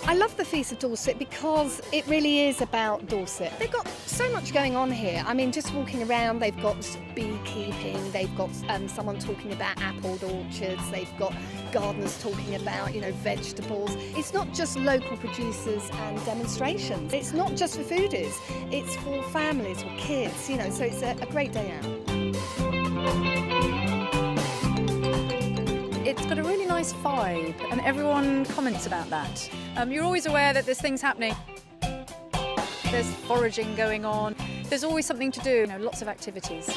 I love the Feast of Dorset because it really is about Dorset. They've got so much going on here. I mean, just walking around, they've got beekeeping, they've got someone talking about apple orchards, they've got gardeners talking about, vegetables. It's not just local producers and demonstrations. It's not just for foodies. It's for families or kids, so it's a great day out. It's got a really nice vibe and everyone comments about that. You're always aware that there's things happening. There's foraging going on. There's always something to do, lots of activities.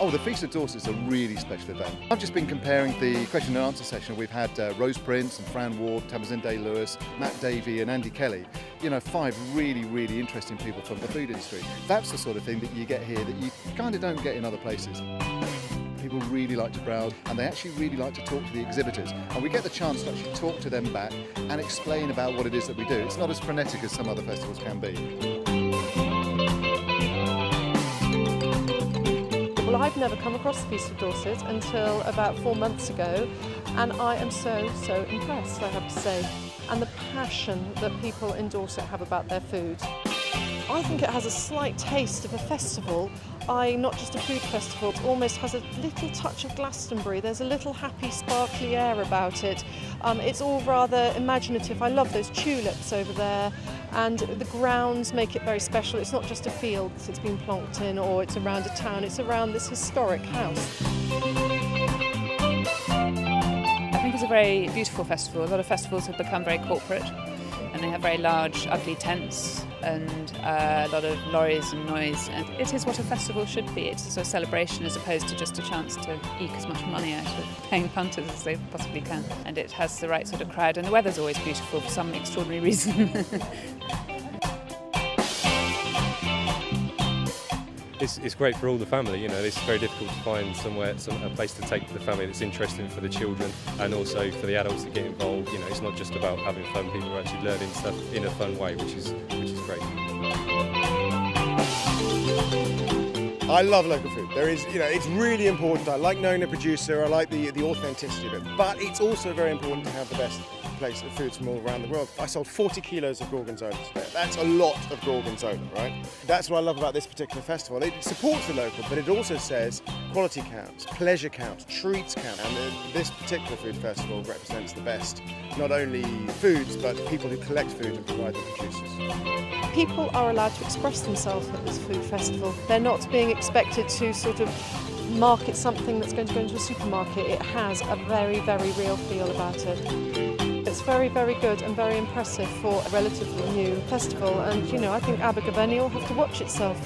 Oh, the Feast of Dorset is a really special event. I've just been comparing the question and answer session. We've had Rose Prince and Fran Ward, Tamsin Day-Lewis, Matt Davey and Andy Kelly. 5 really, really interesting people from the food industry. That's the sort of thing that you get here that you kind of don't get in other places. People really like to browse and they actually really like to talk to the exhibitors. And we get the chance to actually talk to them back and explain about what it is that we do. It's not as frenetic as some other festivals can be. Well, I've never come across the Feast of Dorset until about 4 months ago, and I am so impressed, I have to say. And the passion that people in Dorset have about their food. I think it has a slight taste of a festival, not just a food festival. It almost has a little touch of Glastonbury. There's a little happy, sparkly air about it. It's all rather imaginative. I love those tulips over there, and the grounds make it very special. It's not just a field that's been plonked in, or it's around a town. It's around this historic house. I think it's a very beautiful festival. A lot of festivals have become very corporate and they have very large, ugly tents and a lot of lorries and noise. And it is what a festival should be. It's a sort of celebration as opposed to just a chance to eke as much money out of paying punters as they possibly can. And it has the right sort of crowd, and the weather's always beautiful for some extraordinary reason. It's great for all the family, it's very difficult to find a place to take the family that's interesting for the children and also for the adults to get involved. It's not just about having fun, people are actually learning stuff in a fun way, which is great. I love local food. It's really important. I like knowing the producer, I like the authenticity of it, but it's also very important to have the best place of foods from all around the world. I sold 40 kilos of gorgonzola today. That's a lot of gorgonzola, right? That's what I love about this particular festival. It supports the local, but it also says quality counts, pleasure counts, treats count. And this particular food festival represents the best, not only foods, but people who collect food and provide the producers. People are allowed to express themselves at this food festival. They're not being expected to sort of market something that's going to go into a supermarket. It has a very, very real feel about it. It's very, very good and very impressive for a relatively new festival, and I think Abergavenny will have to watch itself.